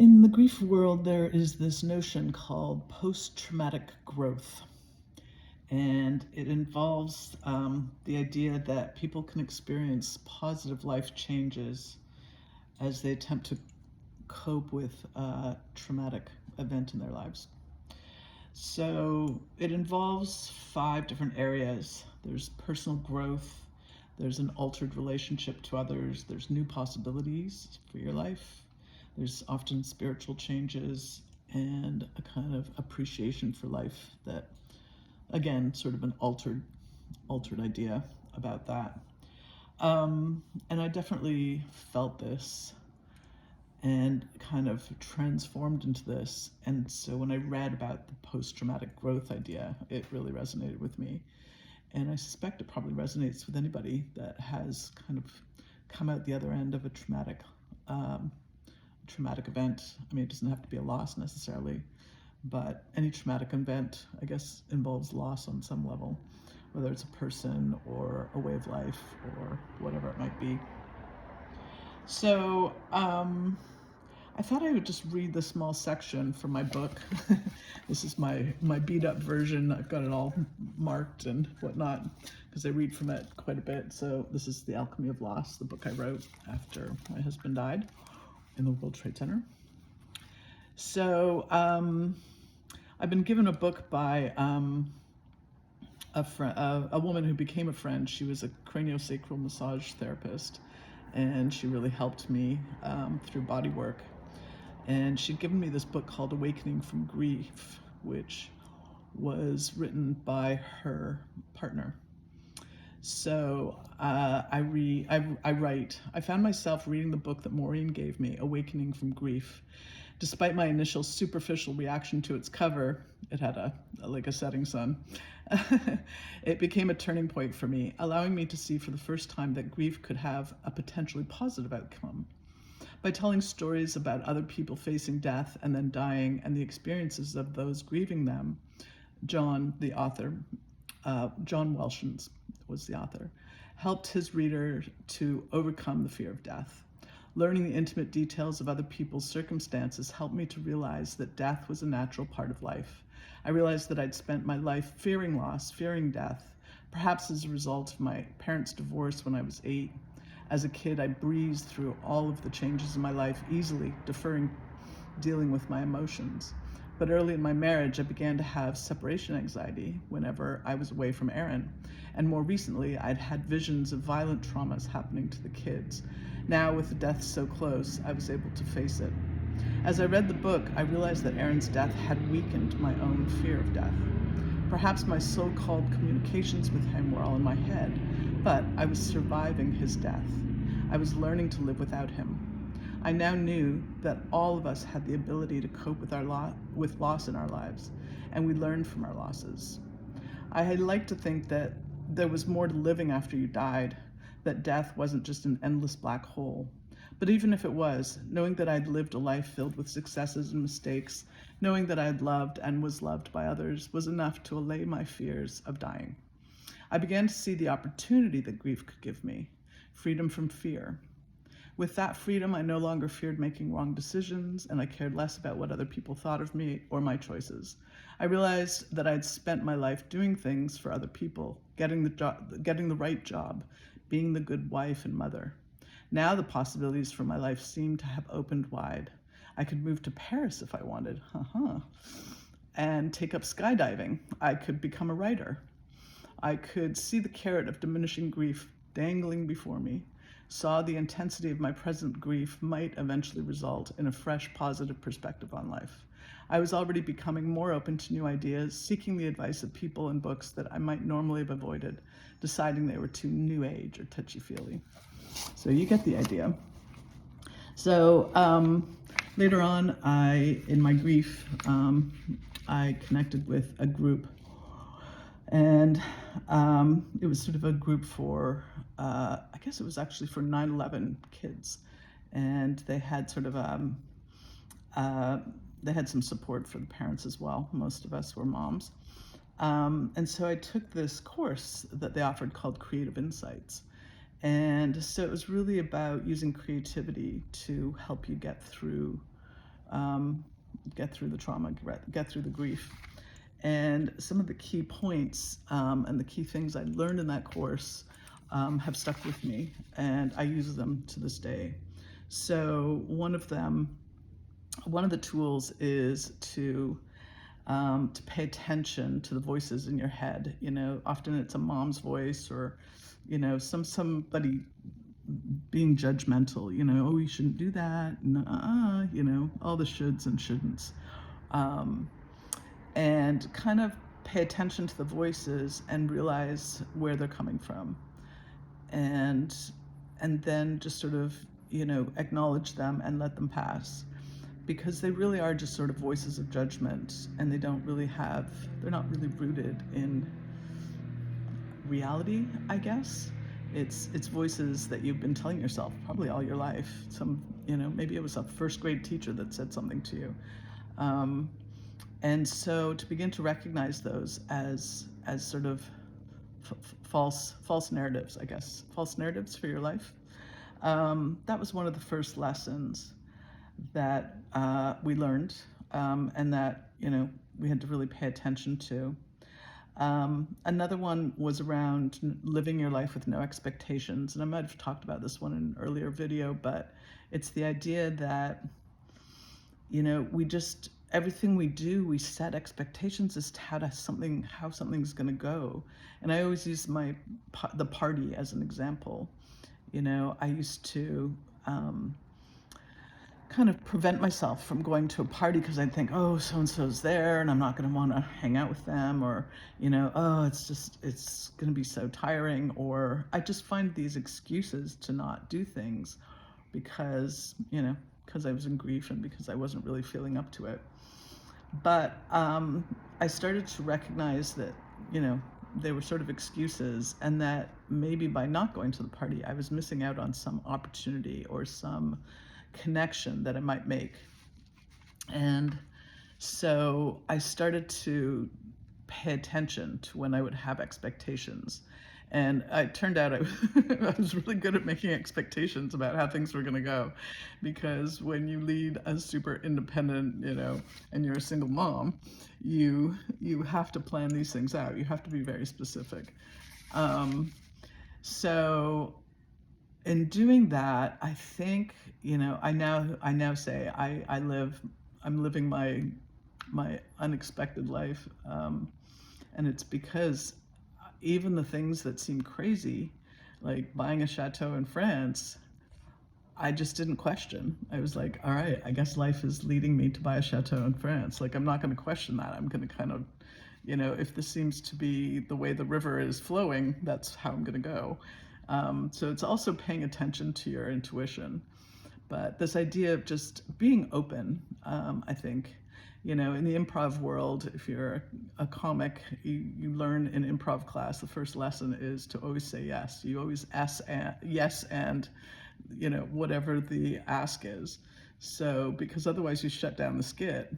In the grief world, there is this notion called post-traumatic growth, and it involves the idea that people can experience positive life changes as they attempt to cope with a traumatic event in their lives. So it involves 5 different areas. There's personal growth, there's an altered relationship to others, there's new possibilities for your life, there's often spiritual changes, and a kind of appreciation for life that, again, sort of an altered idea about that. And I definitely felt this and kind of transformed into this. And so when I read about the post-traumatic growth idea, it really resonated with me. And I suspect it probably resonates with anybody that has kind of come out the other end of a traumatic event. I mean, it doesn't have to be a loss necessarily, but any traumatic event, I guess, involves loss on some level, whether it's a person or a way of life or whatever it might be. So I thought I would just read the small section from my book. This is my beat up version. I've got it all marked and whatnot because I read from it quite a bit. So this is The Alchemy of Loss, the book I wrote after my husband died in the World Trade Center. So I've been given a book by a woman who became a friend. She was a craniosacral massage therapist, and she really helped me through body work. And she'd given me this book called Awakening from Grief, which was written by her partner. So I write. I found myself reading the book that Maureen gave me, Awakening from Grief. Despite my initial superficial reaction to its cover, it had a setting sun. It became a turning point for me, allowing me to see for the first time that grief could have a potentially positive outcome. By telling stories about other people facing death and then dying and the experiences of those grieving them, John, the author, John Welshons was the author, helped his reader to overcome the fear of death. Learning the intimate details of other people's circumstances helped me to realize that death was a natural part of life. I realized that I'd spent my life fearing loss, fearing death, perhaps as a result of my parents' divorce when I was 8. As a kid, I breezed through all of the changes in my life easily, dealing with my emotions. But early in my marriage, I began to have separation anxiety whenever I was away from Aaron. And more recently, I'd had visions of violent traumas happening to the kids. Now, with the death so close, I was able to face it. As I read the book, I realized that Aaron's death had weakened my own fear of death. Perhaps my so-called communications with him were all in my head, but I was surviving his death. I was learning to live without him. I now knew that all of us had the ability to cope with loss in our lives, and we learned from our losses. I had liked to think that there was more to living after you died, that death wasn't just an endless black hole. But even if it was, knowing that I'd lived a life filled with successes and mistakes, knowing that I'd loved and was loved by others, was enough to allay my fears of dying. I began to see the opportunity that grief could give me, freedom from fear. With that freedom, I no longer feared making wrong decisions, and I cared less about what other people thought of me or my choices. I realized that I'd spent my life doing things for other people, getting the right job, being the good wife and mother. Now the possibilities for my life seemed to have opened wide. I could move to Paris if I wanted, and take up skydiving. I could become a writer. I could see the carrot of diminishing grief dangling before me, saw the intensity of my present grief might eventually result in a fresh, positive perspective on life. I was already becoming more open to new ideas, seeking the advice of people and books that I might normally have avoided, deciding they were too new age or touchy-feely. So you get the idea. So later on, in my grief, I connected with a group, and it was sort of a group for, I guess it was actually for 9/11 kids, and they had sort of they had some support for the parents as well. Most of us were moms. And so I took this course that they offered called Creative Insights. And so it was really about using creativity to help you get through get through the trauma, get through the grief. And some of the key points and the key things I learned in that course have stuck with me, and I use them to this day. So one of the tools is to pay attention to the voices in your head. Often it's a mom's voice, or somebody being judgmental. Oh, you shouldn't do that. All the shoulds and shouldn'ts. And kind of pay attention to the voices and realize where they're coming from, and then just sort of acknowledge them and let them pass, because they really are just sort of voices of judgment, and they're not really rooted in reality, I guess. It's voices that you've been telling yourself probably all your life. Maybe it was a first grade teacher that said something to you. And so to begin to recognize those as sort of false narratives, I guess, false narratives for your life. That was one of the first lessons that we learned, and that we had to really pay attention to. Another one was around living your life with no expectations, and I might have talked about this one in an earlier video, but it's the idea that everything we do, we set expectations as to how something's going to go. And I always use the party as an example. I used to kind of prevent myself from going to a party because I'd think, oh, so-and-so's there and I'm not going to want to hang out with them, or, oh, it's going to be so tiring, or I just find these excuses to not do things because I was in grief and because I wasn't really feeling up to it. But I started to recognize that, they were sort of excuses, and that maybe by not going to the party, I was missing out on some opportunity or some connection that I might make. And so I started to pay attention to when I would have expectations. And it turned out I was really good at making expectations about how things were going to go, because when you lead a super independent, and you're a single mom, you have to plan these things out. You have to be very specific. So in doing that, I think, I now say I'm living my unexpected life, and it's because even the things that seem crazy, like buying a chateau in France, I just didn't question. I was like, all right, I guess life is leading me to buy a chateau in France. Like, I'm not going to question that. I'm going to kind of, if this seems to be the way the river is flowing, that's how I'm going to go. So it's also paying attention to your intuition. But this idea of just being open, I think, in the improv world, if you're a comic, you learn in improv class, the first lesson is to always say yes. You always yes and, whatever the ask is. So, because otherwise you shut down the skit.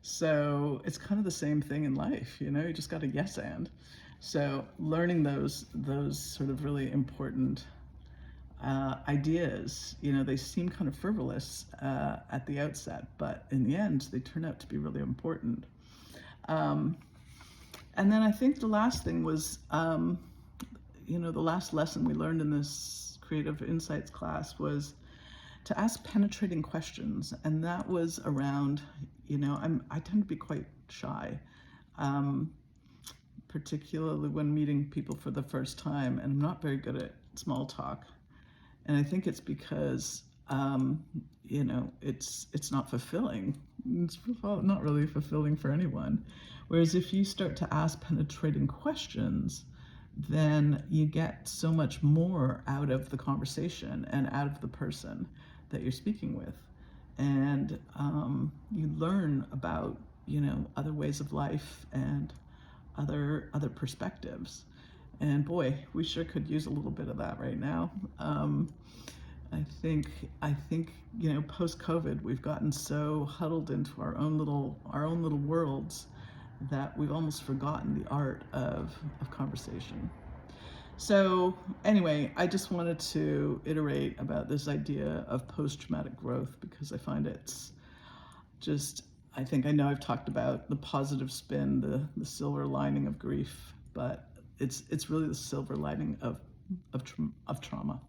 So it's kind of the same thing in life, you just got a yes and. So learning those sort of really important ideas, they seem kind of frivolous at the outset, but in the end, they turn out to be really important. And then I think the last thing was, the last lesson we learned in this Creative Insights class was to ask penetrating questions, and that was around, I tend to be quite shy, particularly when meeting people for the first time, and I'm not very good at small talk. And I think it's because, it's not fulfilling. It's not really fulfilling for anyone. Whereas if you start to ask penetrating questions, then you get so much more out of the conversation and out of the person that you're speaking with. And you learn about, other ways of life and other perspectives. And boy, we sure could use a little bit of that right now. I think post-COVID, we've gotten so huddled into our own little worlds that we've almost forgotten the art of conversation. So anyway, I just wanted to iterate about this idea of post-traumatic growth, because I find it's just, I think I know I've talked about the positive spin, the silver lining of grief, but it's really the silver lining of trauma.